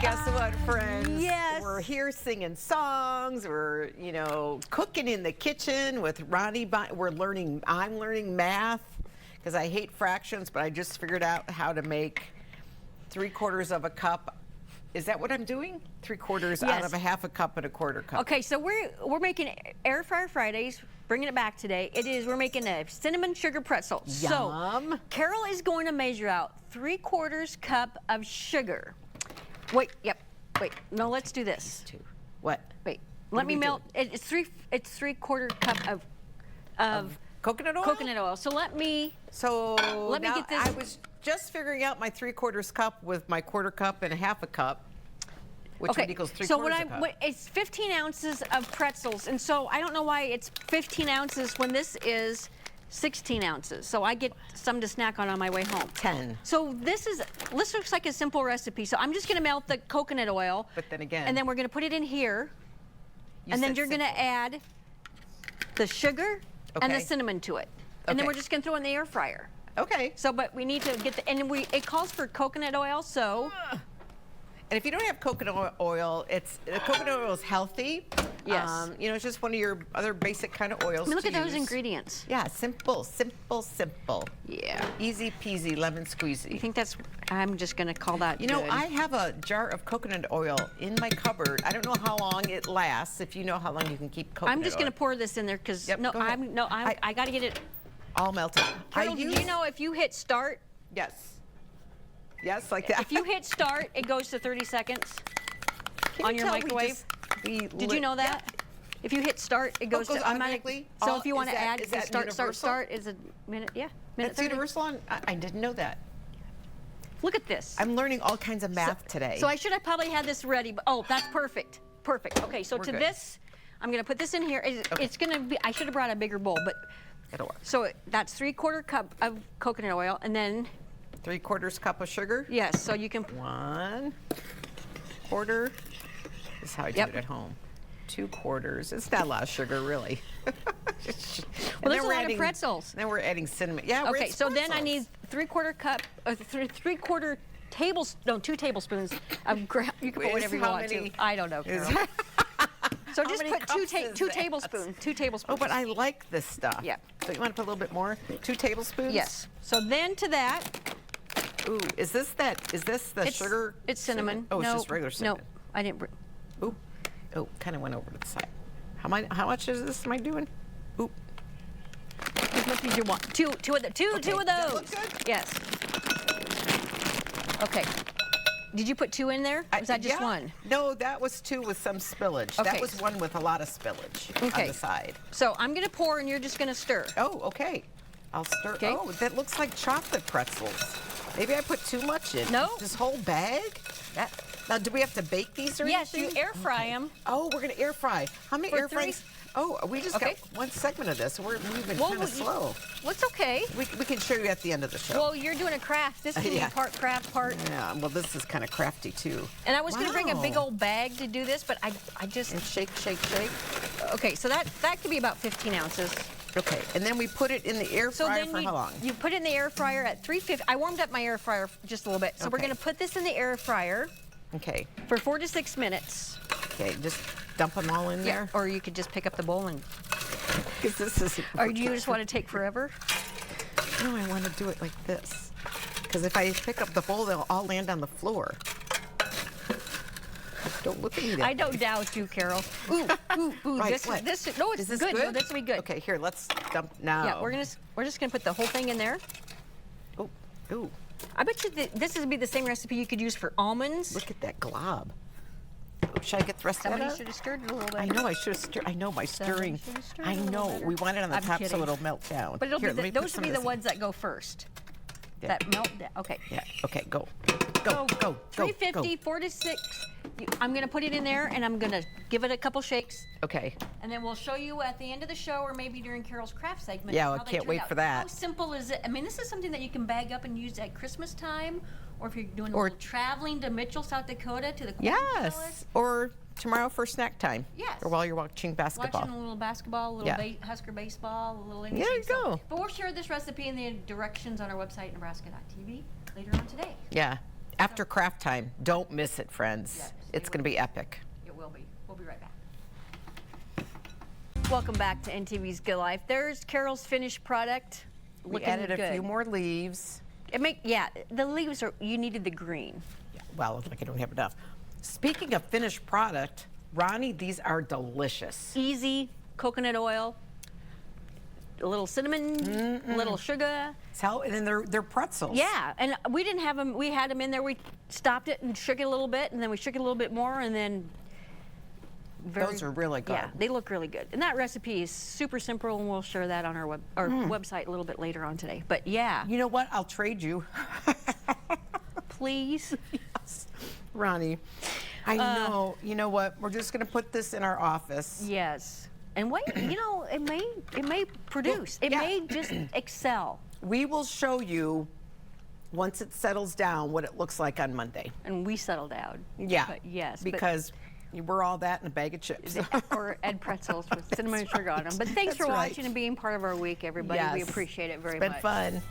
Guess what, friends? Yes. We're here singing songs. We're, cooking in the kitchen with Roni. I'm learning math because I hate fractions, but I just figured out how to make 3/4 of a cup. Is that what I'm doing? 3/4 out of a half a cup and a quarter cup. Okay, so we're making Air Fryer Fridays, bringing it back today. We're making a cinnamon sugar pretzel. Yum. So Carol is going to measure out 3/4 cup of sugar. Wait, no, let's do this. What? Wait, let me melt. It's 3/4 cup of coconut oil? Coconut oil. So let me get this. I was just figuring out my 3/4 cup with my quarter cup and a half a cup, which equals 3/4 cup. It's 15 ounces of pretzels, and so I don't know why it's 15 ounces when this is 16 ounces. So I get some to snack on my way home. 10. So this looks like a simple recipe. So I'm just going to melt the coconut oil. But then again. And then we're going to put it in here. And then you're going to add the sugar and the cinnamon to it. And then we're just going to throw it in the air fryer. Okay. So, but we need to get it calls for coconut oil, so. And if you don't have coconut oil, coconut oil is healthy. Yes. It's just one of your other basic kind of oils. I mean, look at those ingredients. Yeah, simple, simple, simple. Yeah. Easy peasy, lemon squeezy. I think I'm just going to call that good. I have a jar of coconut oil in my cupboard. I don't know how long it lasts, if you know how long you can keep coconut oil. I'm just going to pour this in there because, I got to get it all melted. Carol, did you know if you hit start? Yes. Yes, like that. If you hit start, it goes to 30 seconds on your microwave. Did you know that? Yeah. If you hit start, it goes to automatically. So if you want to add start is a minute, minute That's 30. universal. I didn't know that. Look at this. I'm learning all kinds of math today. So I should have probably had this ready, but that's perfect. Perfect. Okay, so this, I'm going to put this in here. It's going to be, I should have brought a bigger bowl, but it'll work. So that's 3/4 cup of coconut oil, and then 3/4 cup of sugar? Yes, so you can 1/4 is how I do it at home. 2/4. It's not a lot of sugar, really. Well, there's a lot of pretzels. Then we're adding cinnamon. Yeah, okay, so then I need 3/4 cup, 3/4 tablespoon, no, 2 tablespoons of ground. You can put whatever you want to. I don't know, Carol. So just put 2 tablespoons. 2 tablespoons. Oh, but I like this stuff. Yeah. So you want to put a little bit more? 2 tablespoons? Yes. So then to that. Ooh, is this the sugar? It's cinnamon. Oh, it's just regular cinnamon. No, I didn't. Ooh. Oh, kind of went over to the side. How much is this? Am I doing? Ooh. As much as you want. Two of those. Does that look good? Yes. Okay. Did you put 2 in there? Or was that just 1? No, that was 2 with some spillage. Okay. That was 1 with a lot of spillage on the side. So I'm going to pour and you're just going to stir. Oh, okay. I'll stir. Okay. Oh, that looks like chocolate pretzels. Maybe I put too much in. No. This whole bag? Now, do we have to bake these or anything? Yes, you air fry them. Oh, we're going to air fry. How many air fries? Oh, we just got 1 segment of this. We're moving kind of slow. Well, it's okay. We can show you at the end of the show. Well, you're doing a craft. This is part craft, part. Yeah, well, this is kind of crafty, too. And I was going to bring a big old bag to do this, but I just... And shake, shake, shake. Okay, so that could be about 15 ounces. Okay, and then we put it in the air fryer for how long? You put it in the air fryer at 350. I warmed up my air fryer just a little bit. So we're going to put this in the air fryer. Okay. For 4 to 6 minutes. Okay, just dump them all in there? Or you could just pick up the bowl and... Because this is... Or do you just want to take forever? No, I want to do it like this. Because if I pick up the bowl, they'll all land on the floor. Don't look at me that I don't doubt you, Carol. Ooh, right, it's good. No, this will be good. Okay, here, let's dump now. Yeah, we're just gonna put the whole thing in there. Oh, ooh. I bet you this would be the same recipe you could use for almonds. Look at that glob. Oh, should I get the rest of it? Somebody should have stirred it a little bit. I know, I should have stirred. I know, my stirring. I know, we want it on the top so it'll melt down. But those should be the ones that go first. Yeah. That melt down. Okay. Yeah, okay, go. Go. 350, 4 to 6. I'm going to put it in there, and I'm going to give it a couple shakes. Okay. And then we'll show you at the end of the show, or maybe during Carol's craft segment. Yeah, I can't wait for that. How simple is it? I mean, this is something that you can bag up and use at Christmas time, or if you're doing a little traveling to Mitchell, South Dakota, to the Corn Palace. Or tomorrow for snack time. Yes. Or while you're watching basketball. Watching a little basketball, a little Husker baseball, a little anything. There you go. But we'll share this recipe and the directions on our website, nebraska.tv, later on today. Yeah. After craft time, don't miss it, friends. Yes, it's going to be epic. It will be. We'll be right back. Welcome back to NTV's Good Life. There's Carol's finished product. We added a few more leaves. The leaves are, you needed the green. Yeah, well, like I don't have enough. Speaking of finished product, Roni, these are delicious. Easy coconut oil, a little cinnamon, a little sugar. And then they're pretzels. Yeah, and we didn't have them. We had them in there. We stopped it and shook it a little bit, and then we shook it a little bit more, and then. Those are really good. Yeah, they look really good. And that recipe is super simple, and we'll share that on our website a little bit later on today. But yeah. You know what? I'll trade you. Please. Yes. Roni, I know. You know what? We're just going to put this in our office. Yes. And wait, it may produce. It may just excel. We will show you once it settles down what it looks like on Monday. And we settle down. Yeah. But yes. Because we're all that in a bag of chips. and pretzels with cinnamon and sugar on them. But thanks for watching and being part of our week, everybody. Yes. We appreciate it very much. It's been fun.